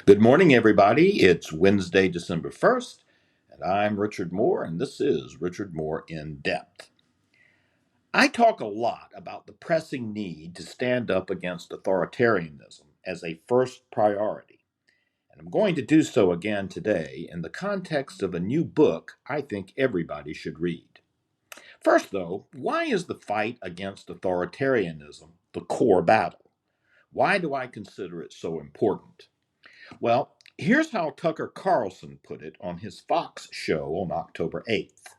Good morning, everybody. It's Wednesday, December 1st, and I'm Richard Moore, and this is Richard Moore in Depth. I talk a lot about the pressing need to stand up against authoritarianism as a first priority, and I'm going to do so again today in the context of a new book I think everybody should read. First, though, why is the fight against authoritarianism the core battle? Why do I consider it so important? Well, here's how Tucker Carlson put it on his Fox show on October 8th.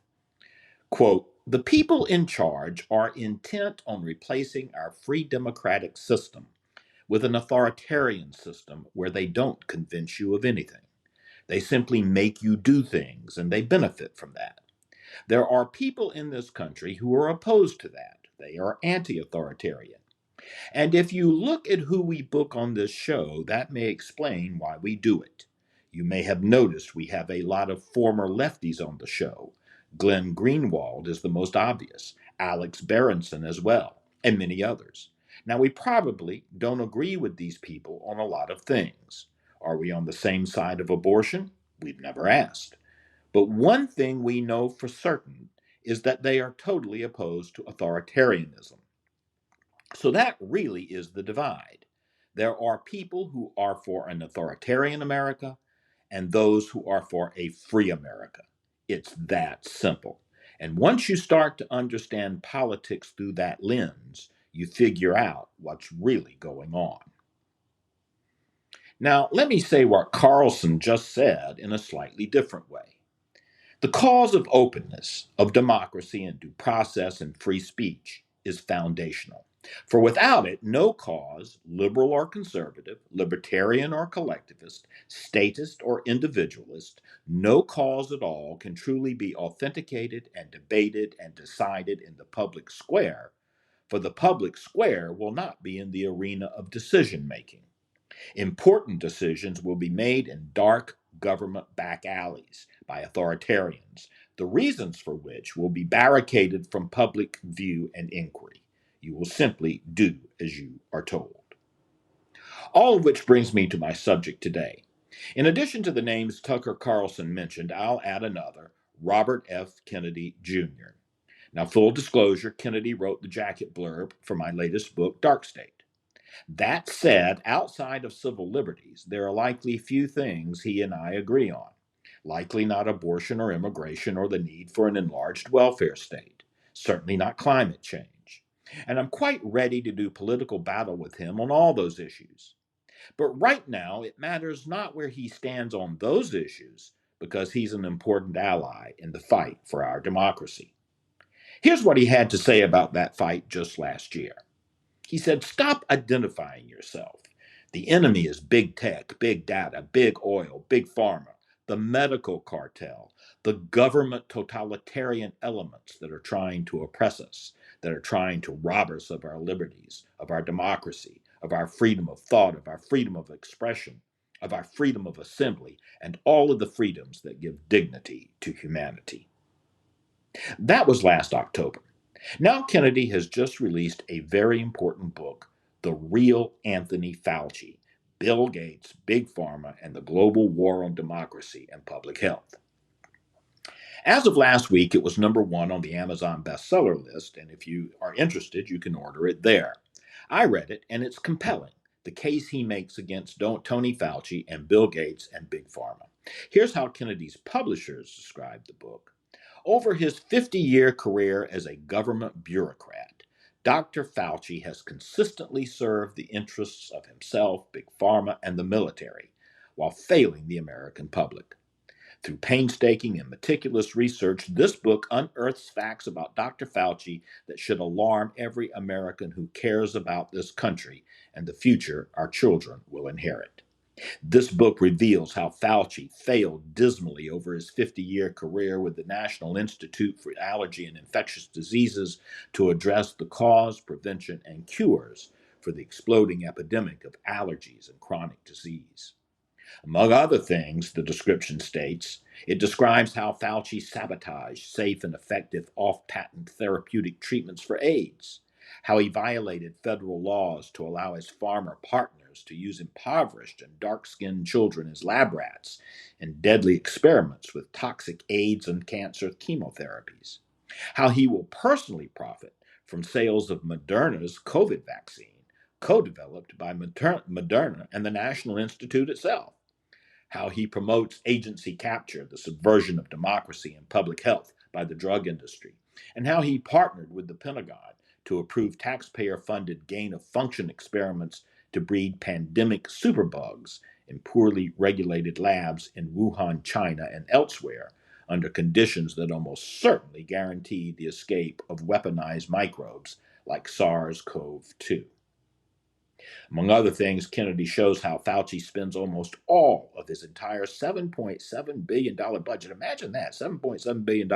Quote, "The people in charge are intent on replacing our free democratic system with an authoritarian system where they don't convince you of anything. They simply make you do things and they benefit from that. There are people in this country who are opposed to that. They are anti-authoritarian. And if you look at who we book on this show, that may explain why we do it. You may have noticed we have a lot of former lefties on the show. Glenn Greenwald is the most obvious, Alex Berenson as well, and many others. Now, we probably don't agree with these people on a lot of things. Are we on the same side of abortion? We've never asked. But one thing we know for certain is that they are totally opposed to authoritarianism. So that really is the divide. There are people who are for an authoritarian America and those who are for a free America. It's that simple. And once you start to understand politics through that lens, you figure out what's really going on. Now, let me say what Carlson just said in a slightly different way. The cause of openness, of democracy and due process and free speech is foundational. For without it, no cause, liberal or conservative, libertarian or collectivist, statist or individualist, no cause at all can truly be authenticated and debated and decided in the public square, for the public square will not be in the arena of decision making. Important decisions will be made in dark government back alleys by authoritarians, the reasons for which will be barricaded from public view and inquiry. You will simply do as you are told. All of which brings me to my subject today. In addition to the names Tucker Carlson mentioned, I'll add another, Robert F. Kennedy Jr. Now, full disclosure, Kennedy wrote the jacket blurb for my latest book, Dark State. That said, outside of civil liberties, there are likely few things he and I agree on. Likely not abortion or immigration or the need for an enlarged welfare state. Certainly not climate change. And I'm quite ready to do political battle with him on all those issues. But right now, it matters not where he stands on those issues, because he's an important ally in the fight for our democracy. Here's what he had to say about that fight just last year. He said, "Stop identifying yourself. The enemy is big tech, big data, big oil, big pharma, the medical cartel, the government totalitarian elements that are trying to oppress us, that are trying to rob us of our liberties, of our democracy, of our freedom of thought, of our freedom of expression, of our freedom of assembly, and all of the freedoms that give dignity to humanity." That was last October. Now, Kennedy has just released a very important book, The Real Anthony Fauci, Bill Gates, Big Pharma, and the Global War on Democracy and Public Health. As of last week, it was number one on the Amazon bestseller list, and if you are interested, you can order it there. I read it, and it's compelling, the case he makes against Tony Fauci and Bill Gates and Big Pharma. Here's how Kennedy's publishers described the book. Over his 50-year career as a government bureaucrat, Dr. Fauci has consistently served the interests of himself, Big Pharma, and the military, while failing the American public. Through painstaking and meticulous research, this book unearths facts about Dr. Fauci that should alarm every American who cares about this country and the future our children will inherit. This book reveals how Fauci failed dismally over his 50-year career with the National Institute for Allergy and Infectious Diseases to address the cause, prevention, and cures for the exploding epidemic of allergies and chronic disease. Among other things, the description states, it describes how Fauci sabotaged safe and effective off-patent therapeutic treatments for AIDS, how he violated federal laws to allow his pharma partners partners to use impoverished and dark-skinned children as lab rats in deadly experiments with toxic AIDS and cancer chemotherapies. How he will personally profit from sales of Moderna's COVID vaccine, co-developed by Moderna and the National Institute itself. How he promotes agency capture, the subversion of democracy and public health by the drug industry, and how he partnered with the Pentagon to approve taxpayer-funded gain-of-function experiments to breed pandemic superbugs in poorly regulated labs in Wuhan, China, and elsewhere, under conditions that almost certainly guaranteed the escape of weaponized microbes like SARS-CoV-2. Among other things, Kennedy shows how Fauci spends almost all of his entire $7.7 billion budget. Imagine that, $7.7 billion,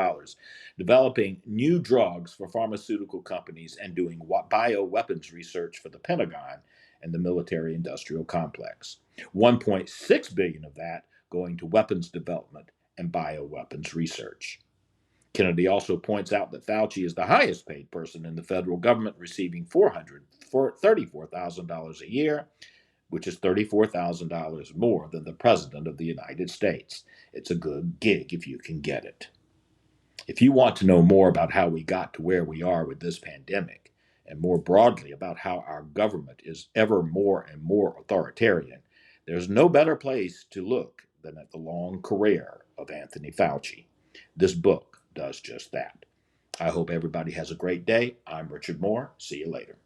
developing new drugs for pharmaceutical companies and doing bioweapons research for the Pentagon and the military industrial complex. $1.6 billion of that going to weapons development and bioweapons research. Kennedy also points out that Fauci is the highest paid person in the federal government, receiving $34,000 a year, which is $34,000 more than the President of the United States. It's a good gig if you can get it. If you want to know more about how we got to where we are with this pandemic, and more broadly about how our government is ever more and more authoritarian, there's no better place to look than at the long career of Anthony Fauci. This book does just that. I hope everybody has a great day. I'm Richard Moore. See you later.